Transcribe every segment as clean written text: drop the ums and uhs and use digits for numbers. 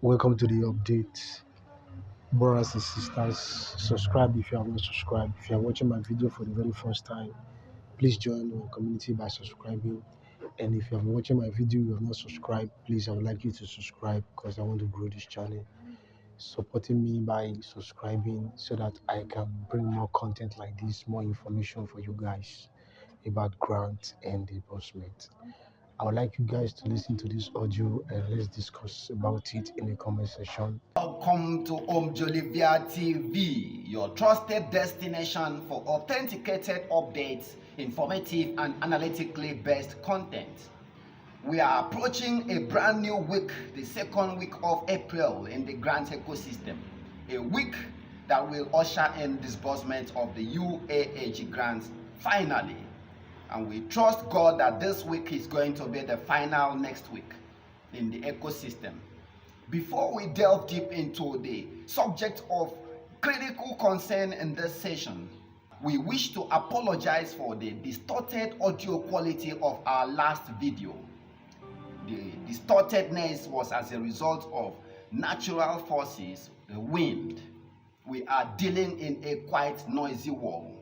Welcome to the update. Brothers and sisters, subscribe if you have not subscribed. If you are watching my video for the very first time, please join our community by subscribing. And if you are watching my video, you have not subscribed, please, I would like you to subscribe because I want to grow this channel. Supporting me by subscribing so that I can bring more content like this, more information for you guys about grant and disbursement. I would like you guys to listen to this audio and let's discuss about it in the comment section. Welcome to Omjolivia TV, your trusted destination for authenticated updates, informative and analytically based content. We are approaching a brand new week, the second week of April in the grant ecosystem. A week that will usher in disbursement of the UAAG grant finally. And we trust God that this week is going to be the final next week in the ecosystem. Before we delve deep into the subject of critical concern in this session, we wish to apologize for the distorted audio quality of our last video. The distortedness was as a result of natural forces, the wind. We are dealing in a quite noisy world.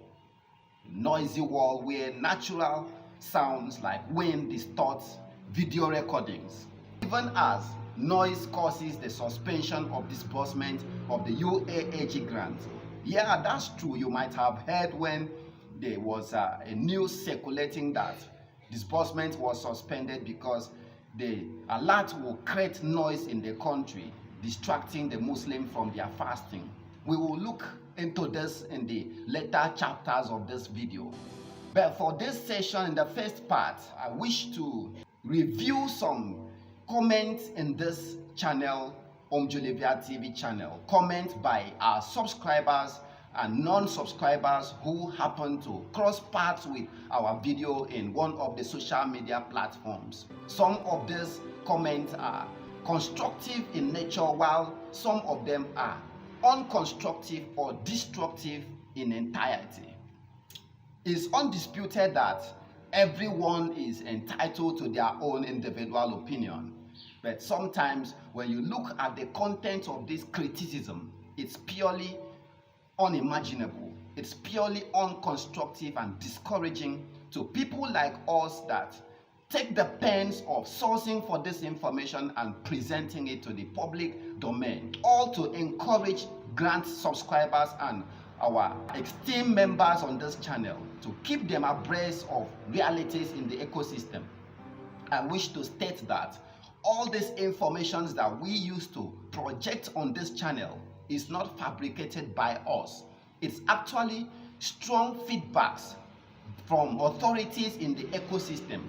Noisy world where natural sounds like wind distorts video recordings, even as noise causes the suspension of disbursement of the UAAG grant. Yeah, that's true. You might have heard when there was a news circulating that disbursement was suspended because the alert will create noise in the country, distracting the Muslim from their fasting. We will look into this in the later chapters of this video. But for this session, in the first part, I wish to review some comments in this channel, Omjolivia TV channel. Comments by our subscribers and non-subscribers who happen to cross paths with our video in one of the social media platforms. Some of these comments are constructive in nature, while some of them are unconstructive or destructive in entirety. It's undisputed that everyone is entitled to their own individual opinion, but sometimes when you look at the content of this criticism, it's purely unimaginable. It's purely unconstructive and discouraging to people like us that take the pains of sourcing for this information and presenting it to the public domain, all to encourage grant subscribers and our esteemed members on this channel to keep them abreast of realities in the ecosystem. I wish to state that all these informations that we use to project on this channel is not fabricated by us. It's actually strong feedbacks from authorities in the ecosystem.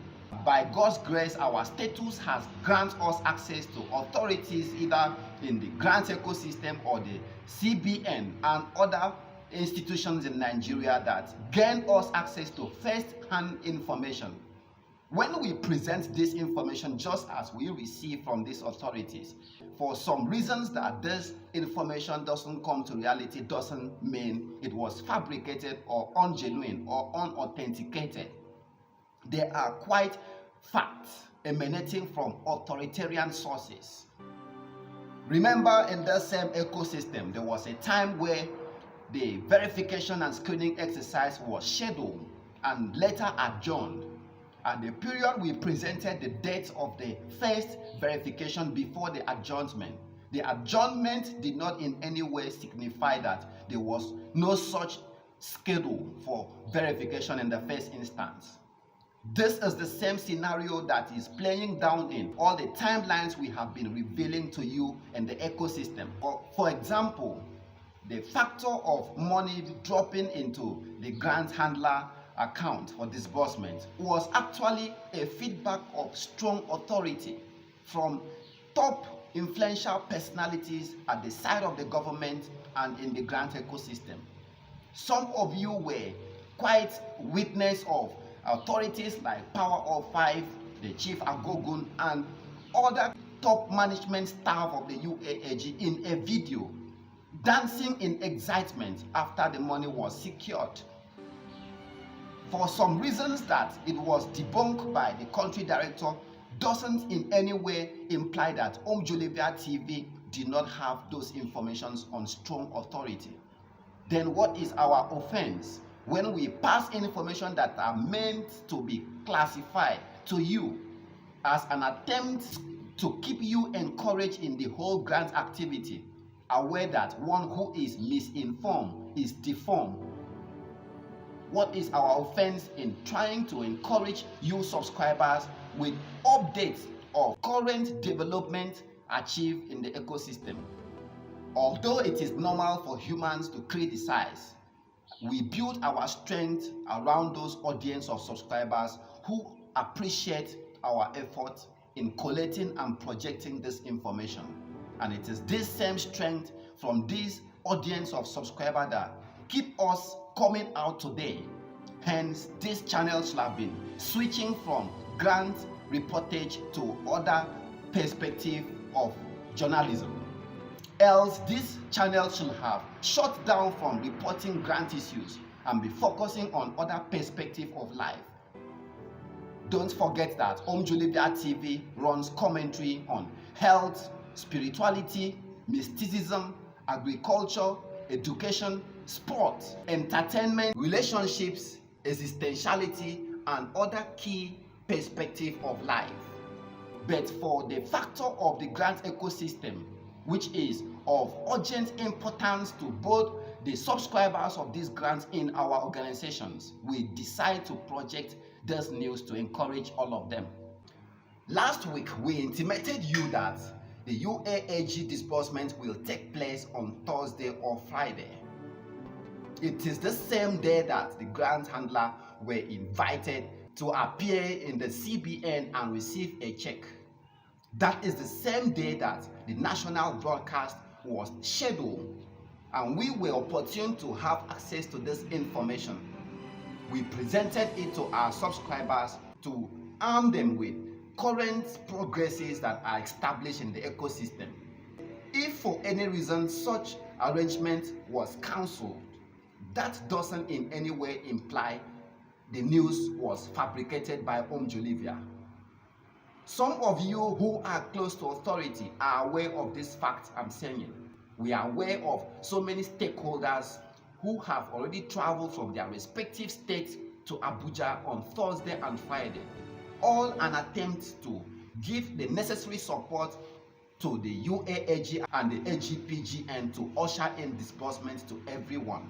By God's grace, our status has granted us access to authorities either in the grant ecosystem or the CBN and other institutions in Nigeria that gain us access to first-hand information. When we present this information just as we receive from these authorities, for some reasons that this information doesn't come to reality doesn't mean it was fabricated or ungenuine or unauthenticated. There are quite facts emanating from authoritarian sources. Remember, in the same ecosystem, there was a time where the verification and screening exercise was scheduled and later adjourned. At the period we presented the date of the first verification before the adjournment. The adjournment did not in any way signify that there was no such schedule for verification in the first instance. This is the same scenario that is playing down in all the timelines we have been revealing to you in the ecosystem. For example, the factor of money dropping into the grant handler account for disbursement was actually a feedback of strong authority from top influential personalities at the side of the government and in the grant ecosystem. Some of you were quite witness of authorities like Power of Five, the Chief Agogun, and other top management staff of the UAAG in a video dancing in excitement after the money was secured. For some reasons that it was debunked by the country director doesn't in any way imply that Omjolivia TV did not have those informations on strong authority. Then what is our offense? When we pass information that are meant to be classified to you as an attempt to keep you encouraged in the whole grant activity, aware that one who is misinformed is deformed. What is our offense in trying to encourage you subscribers with updates of current development achieved in the ecosystem? Although it is normal for humans to criticize, we build our strength around those audience of subscribers who appreciate our effort in collating and projecting this information. And it is this same strength from this audience of subscribers that keep us coming out today. Hence, this channel should have been switching from grant reportage to other perspective of journalism. Else, this channel should have shut down from reporting grant issues and be focusing on other perspective of life. Don't forget that Omjolivia TV runs commentary on health, spirituality, mysticism, agriculture, education, sports, entertainment, relationships, existentiality, and other key perspectives of life. But for the factor of the grant ecosystem, which is of urgent importance to both the subscribers of these grants in our organizations, we decide to project this news to encourage all of them. Last week, we intimated you that the UAAG disbursement will take place on Thursday or Friday. It is the same day that the grant handler were invited to appear in the CBN and receive a check. That is the same day that the national broadcast was scheduled, and we were opportune to have access to this information. We presented it to our subscribers to arm them with current progresses that are established in the ecosystem. If for any reason such arrangement was cancelled, that doesn't in any way imply the news was fabricated by Omjolivia. Some of you who are close to authority are aware of this fact I'm saying. We are aware of so many stakeholders who have already traveled from their respective states to Abuja on Thursday and Friday, all an attempt to give the necessary support to the UAAG and the AGPGN to usher in disbursement to everyone.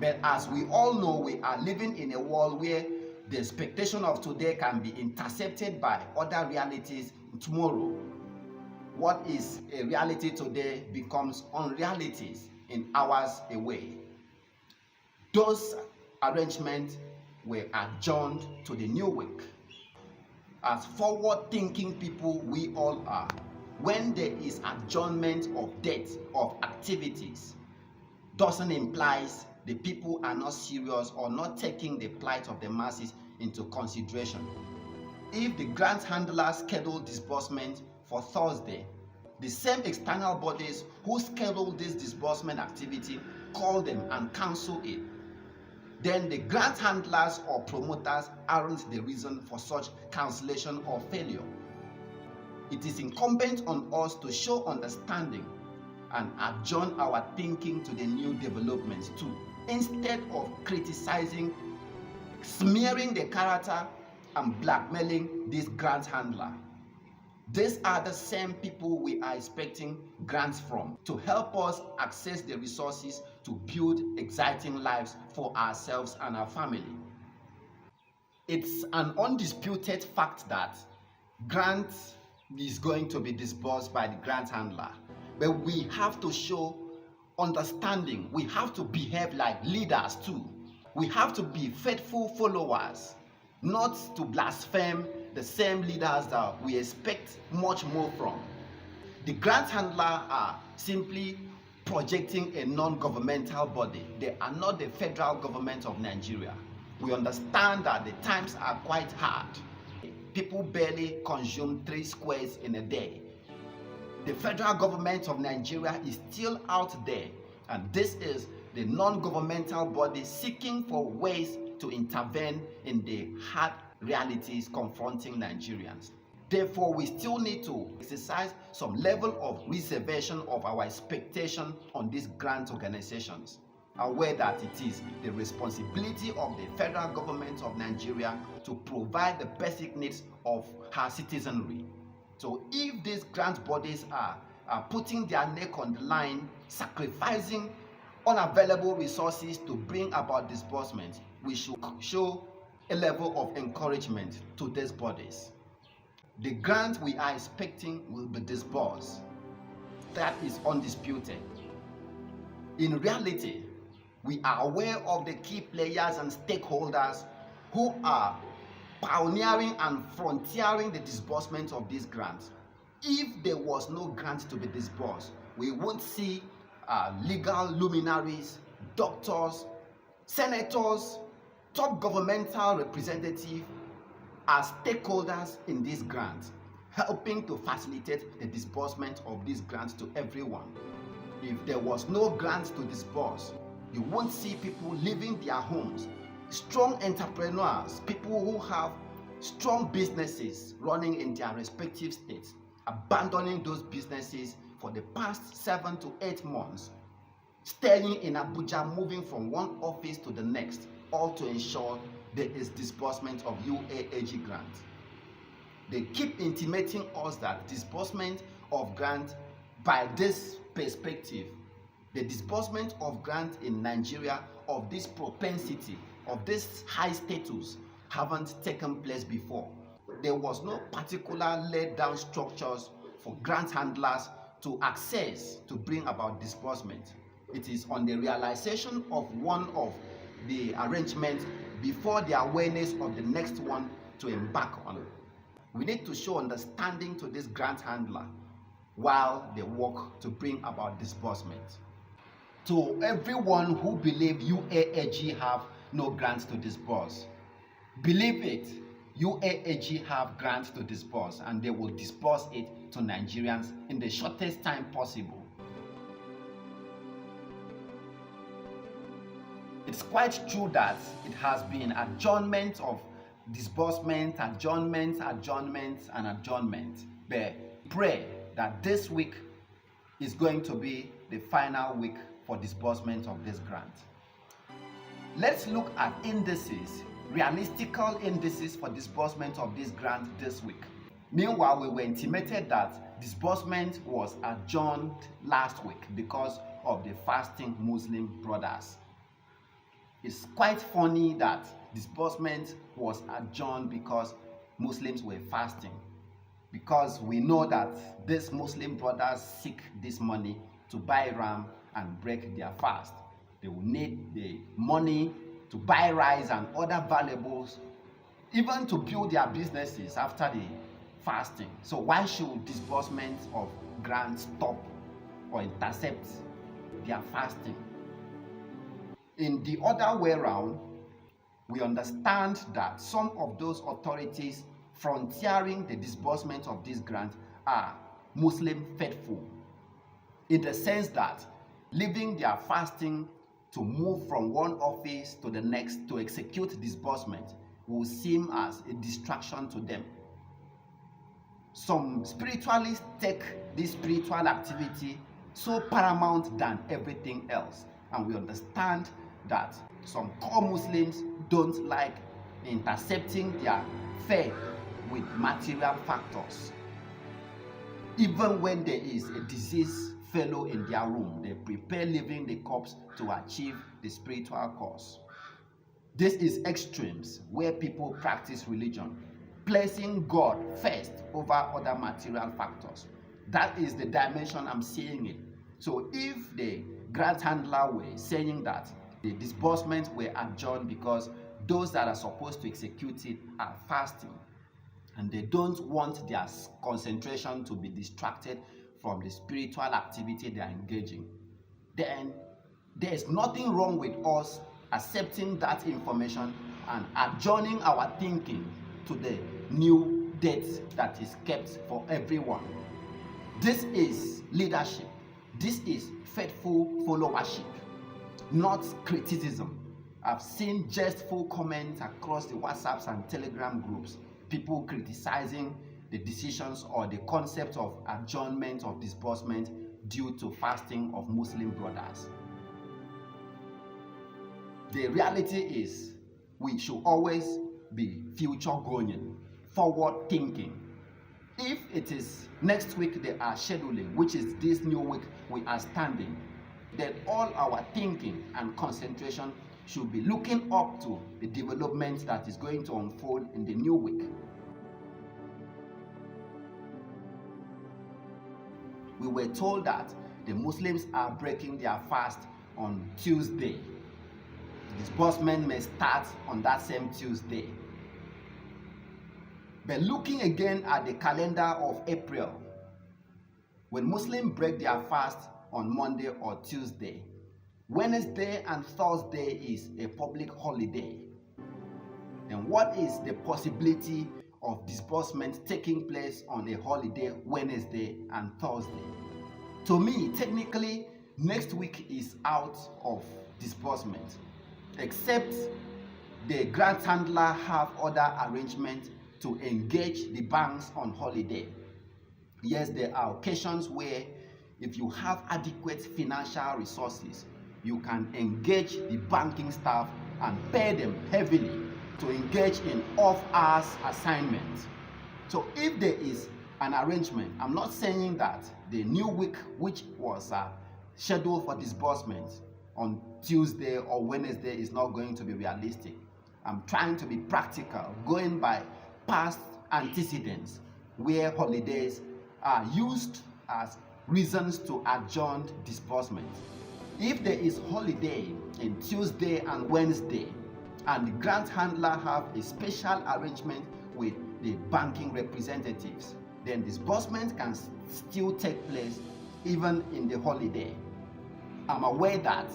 But as we all know, we are living in a world where the expectation of today can be intercepted by other realities tomorrow. What is a reality today becomes unrealities in hours away. Those arrangements were adjourned to the new week. As forward-thinking people we all are, when there is adjournment of dates of activities, doesn't imply the people are not serious or not taking the plight of the masses into consideration. If the grant handler scheduled disbursement for Thursday, the same external bodies who scheduled this disbursement activity call them and cancel it, then the grant handlers or promoters aren't the reason for such cancellation or failure. It is incumbent on us to show understanding and adjourn our thinking to the new developments too, instead of criticizing, smearing the character and blackmailing this grant handler. These are the same people we are expecting grants from to help us access the resources to build exciting lives for ourselves and our family. It's an undisputed fact that grant is going to be disbursed by the grant handler, but we have to show understanding. We have to behave like leaders too. We have to be faithful followers, not to blaspheme the same leaders that we expect much more from. The grant handler are simply projecting a non-governmental body. They are not the federal government of Nigeria. We understand that the times are quite hard. People barely consume 3 squares in a day. The federal government of Nigeria is still out there, and this is the non-governmental body seeking for ways to intervene in the hard realities confronting Nigerians. Therefore, we still need to exercise some level of reservation of our expectation on these grant organizations, aware that it is the responsibility of the federal government of Nigeria to provide the basic needs of her citizenry. So if these grant bodies are putting their neck on the line, sacrificing unavailable resources to bring about disbursement, we should show a level of encouragement to these bodies. The grant we are expecting will be disbursed. That is undisputed. In reality, we are aware of the key players and stakeholders who are pioneering and frontiering the disbursement of these grants. If there was no grant to be disbursed, we won't see legal luminaries, doctors, senators, top governmental representatives as stakeholders in this grant, helping to facilitate the disbursement of these grants to everyone. If there was no grant to disburse, you won't see people leaving their homes, strong entrepreneurs, people who have strong businesses running in their respective states, abandoning those businesses for the past 7 to 8 months, staying in Abuja, moving from one office to the next, all to ensure there is disbursement of UAAG grant. They keep intimating us that disbursement of grant, by this perspective, the disbursement of grant in Nigeria of this propensity, of this high status, haven't taken place before. There was no particular laid down structures for grant handlers to access to bring about disbursement. It is on the realization of one of the arrangements before the awareness of the next one to embark on. We need to show understanding to this grant handler while they work to bring about disbursement. To everyone who believe UAAG have no grants to disburse, believe it, UAAG have grants to disburse and they will disburse it to Nigerians in the shortest time possible. It's quite true that it has been adjournment of disbursement, adjournment, and adjournment. But pray that this week is going to be the final week for disbursement of this grant. Let's look at indices, realistical indices for disbursement of this grant this week. Meanwhile, we were intimated that disbursement was adjourned last week because of the fasting Muslim brothers. It's quite funny that disbursement was adjourned because Muslims were fasting, because we know that these Muslim brothers seek this money to buy ram and break their fast. They will need the money to buy rice and other valuables, even to build their businesses after the fasting. So why should disbursement of grants stop or intercept their fasting? In the other way around, we understand that some of those authorities frontiering the disbursement of this grant are Muslim faithful, in the sense that leaving their fasting to move from one office to the next to execute disbursement will seem as a distraction to them. Some spiritualists take this spiritual activity so paramount than everything else, and we understand that some core Muslims don't like intercepting their faith with material factors. Even when there is a deceased fellow in their room, they prepare leaving the corpse to achieve the spiritual cause. This is extremes where people practice religion, placing God first over other material factors. That is the dimension I'm seeing it. So if the grant handler were saying that the disbursements were adjourned because those that are supposed to execute it are fasting, and they don't want their concentration to be distracted from the spiritual activity they are engaging, then there is nothing wrong with us accepting that information and adjourning our thinking to the new date that is kept for everyone. This is leadership. This is faithful followership, not criticism. I've seen jestful comments across the WhatsApps and Telegram groups, people criticizing the decisions or the concept of adjournment of disbursement due to fasting of Muslim brothers. The reality is we should always be future going, forward thinking. If it is next week they are scheduling, which is this new week we are standing, then all our thinking and concentration should be looking up to the development that is going to unfold in the new week. We were told that the Muslims are breaking their fast on Tuesday. Disbursement may start on that same Tuesday. But looking again at the calendar of April, when Muslims break their fast on Monday or Tuesday, Wednesday and Thursday is a public holiday. Then what is the possibility of disbursement taking place on a holiday Wednesday and Thursday? To me, technically, next week is out of disbursement, except the grant handler have other arrangements to engage the banks on holiday. Yes, there are occasions where if you have adequate financial resources, you can engage the banking staff and pay them heavily to engage in off-hours assignments. So if there is an arrangement, I'm not saying that the new week, which was scheduled for disbursement on Tuesday or Wednesday, is not going to be realistic. I'm trying to be practical, going by past antecedents where holidays are used as reasons to adjourn disbursement. If there is holiday in Tuesday and Wednesday, and the grant handler have a special arrangement with the banking representatives, then disbursement can still take place even in the holiday. I'm aware that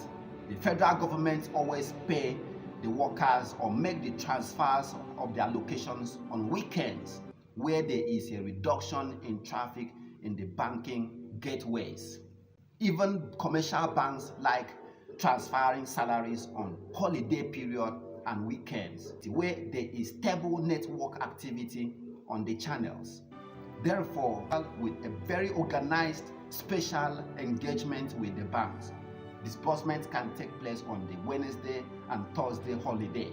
the federal government always pay the workers or make the transfers of their locations on weekends where there is a reduction in traffic in the banking gateways. Even commercial banks like transferring salaries on holiday period and weekends where there is stable network activity on the channels. Therefore, with a very organized special engagement with the banks, disbursements can take place on the Wednesday and Thursday holiday.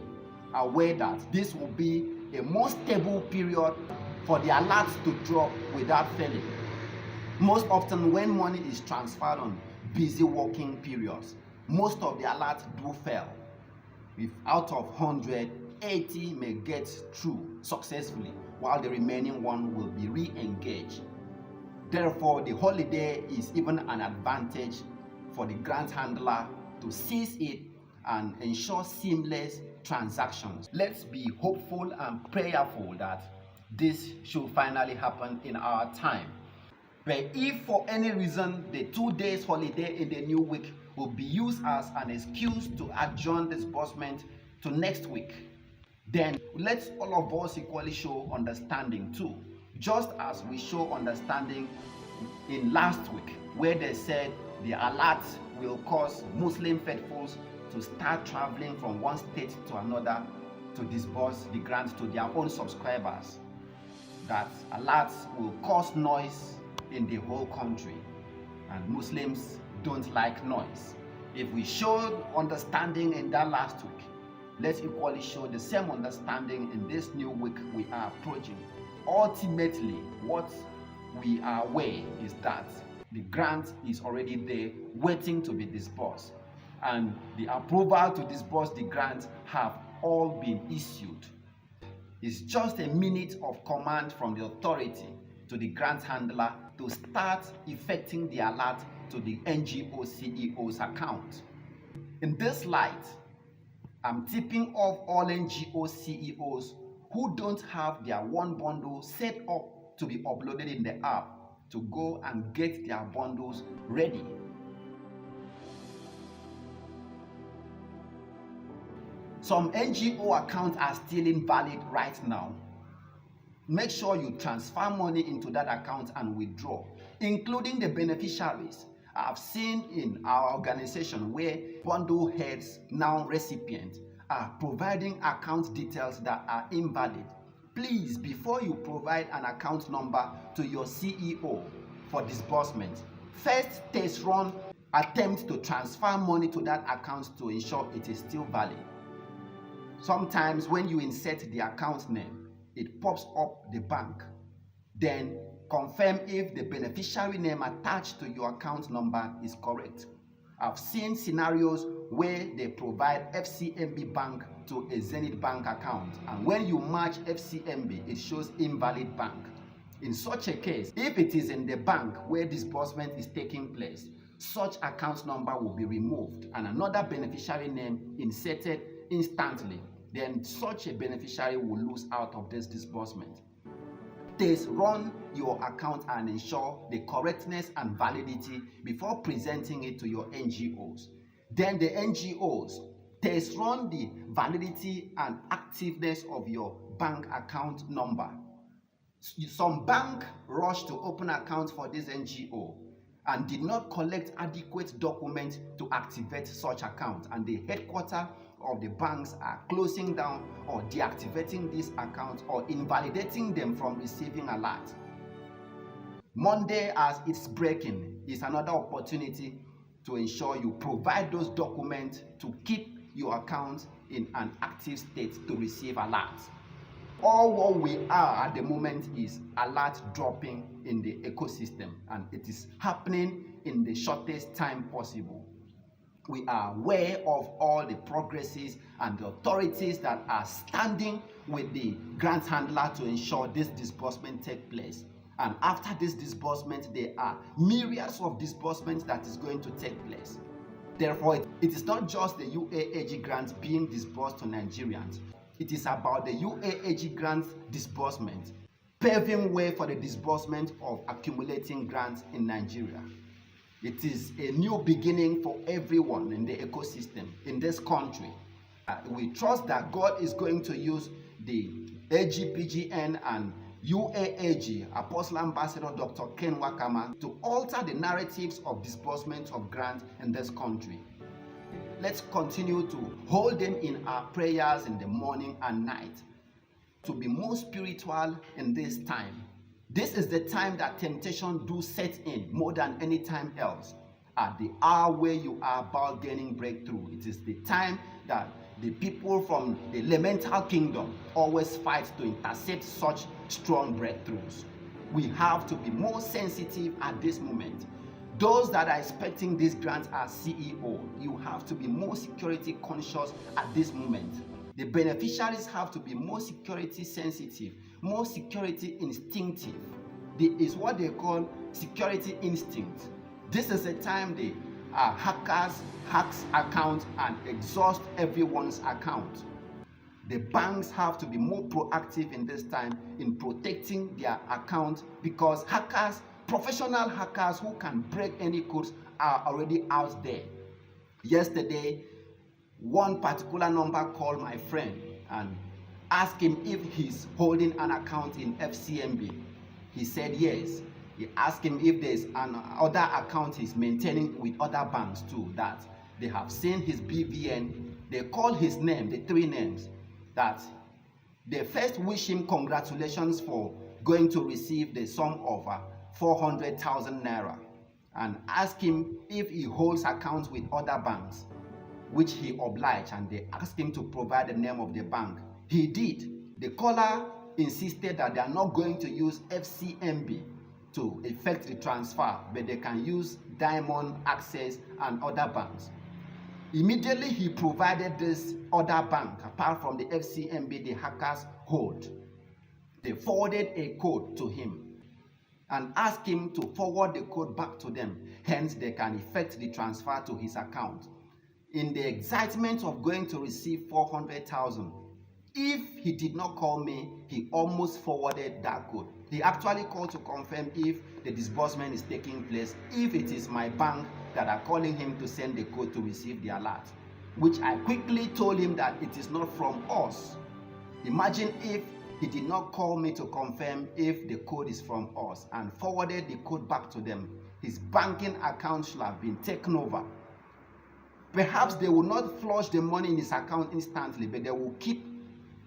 Aware that this will be a more stable period for the alerts to drop without failing. Most often when money is transferred on busy working periods, most of the alerts do fail. If out of 100, 80 may get through successfully, while the remaining one will be re-engaged. Therefore, the holiday is even an advantage for the grant handler to seize it and ensure seamless transactions. Let's be hopeful and prayerful that this should finally happen in our time. But if for any reason the 2 days holiday in the new week will be used as an excuse to adjourn disbursement to next week, then let's all of us equally show understanding too, just as we show understanding in last week where they said the alert will cause Muslim faithfuls to start traveling from one state to another to disburse the grant to their own subscribers. That alerts will cause noise in the whole country, and Muslims don't like noise. If we showed understanding in that last week, let's equally show the same understanding in this new week we are approaching. Ultimately, what we are aware is that the grant is already there waiting to be disbursed, and the approval to disburse the grant have all been issued. It's just a minute of command from the authority to the grant handler to start effecting the alert to the NGO CEO's account. In this light, I'm tipping off all NGO CEOs who don't have their one bundle set up to be uploaded in the app to go and get their bundles ready. Some NGO accounts are still invalid right now. Make sure you transfer money into that account and withdraw, including the beneficiaries. I've seen in our organization where bundle heads, now recipients, are providing account details that are invalid. Please, before you provide an account number to your CEO for disbursement, first test run attempt to transfer money to that account to ensure it is still valid. Sometimes when you insert the account name, it pops up the bank. Then confirm if the beneficiary name attached to your account number is correct. I've seen scenarios where they provide FCMB Bank to a Zenith Bank account, and when you match FCMB, it shows invalid bank. In such a case, if it is in the bank where disbursement is taking place, such account number will be removed and another beneficiary name inserted instantly. Then such a beneficiary will lose out of this disbursement. Test run your account and ensure the correctness and validity before presenting it to your NGOs. Then the NGOs test run the validity and activeness of your bank account number. Some bank rushed to open accounts for this NGO and did not collect adequate documents to activate such account, and the headquarters of the banks are closing down or deactivating these accounts or invalidating them from receiving alert. Monday, as it's breaking, is another opportunity to ensure you provide those documents to keep your account in an active state to receive alerts. All what we are at the moment is alert dropping in the ecosystem, and it is happening in the shortest time possible. We are aware of all the progresses and the authorities that are standing with the grant handler to ensure this disbursement take place. And after this disbursement, there are myriads of disbursements that is going to take place. Therefore, it is not just the UAAG grant being disbursed to Nigerians. It is about the UAAG grant disbursement, paving way for the disbursement of accumulating grants in Nigeria. It is a new beginning for everyone in the ecosystem in this country. We trust that God is going to use the AGPGN and UAAG Apostle Ambassador Dr. Ken Wakama to alter the narratives of disbursement of grants in this country. Let's continue to hold them in our prayers in the morning and night, to be more spiritual in this time. This is the time that temptation do set in more than any time else. At the hour where you are about gaining breakthrough, it is the time that the people from the elemental kingdom always fight to intercept such strong breakthroughs. We have to be more sensitive at this moment. Those that are expecting these grants as CEO, you have to be more security conscious at this moment. The beneficiaries have to be more security sensitive, more security instinctive. It's what they call security instinct. This is a time the hackers hacks accounts and exhaust everyone's account. The banks have to be more proactive in this time in protecting their account, because hackers, professional hackers who can break any codes, are already out there. Yesterday, one particular number called my friend and asked him if he's holding an account in FCMB. He said yes. He asked him if there's another account he's maintaining with other banks too, that they have seen his BVN. They call his name, the three names, that they first wish him congratulations for going to receive the sum of 400,000 naira, and ask him if he holds accounts with other banks, which he obliged, and they asked him to provide the name of the bank. He did. The caller insisted that they are not going to use FCMB to effect the transfer, but they can use Diamond, Access, and other banks. Immediately he provided this other bank, apart from the FCMB the hackers hold. They forwarded a code to him and asked him to forward the code back to them. Hence, they can effect the transfer to his account. In the excitement of going to receive 400,000, if he did not call me, he almost forwarded that code. He actually called to confirm if the disbursement is taking place, if it is my bank that are calling him to send the code to receive the alert, which I quickly told him that it is not from us. Imagine if he did not call me to confirm if the code is from us and forwarded the code back to them. His banking account should have been taken over. Perhaps they will not flush the money in his account instantly, but they will keep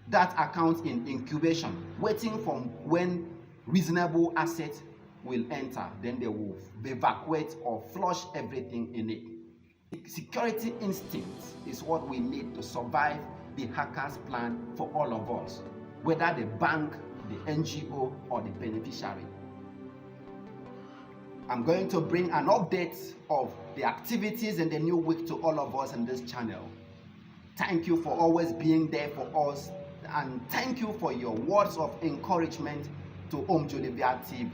that account in incubation, waiting for when reasonable assets will enter, then they will evacuate or flush everything in it. Security instinct is what we need to survive the hacker's plan for all of us, whether the bank, the NGO, or the beneficiary. I'm going to bring an update of the activities in the new week to all of us in this channel. Thank you for always being there for us, and thank you for your words of encouragement to Jolivia TV.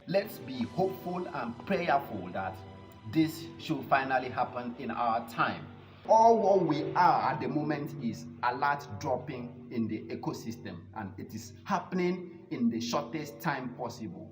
Let's be hopeful and prayerful that this should finally happen in our time. All what we are at the moment is alert dropping in the ecosystem, and it is happening in the shortest time possible.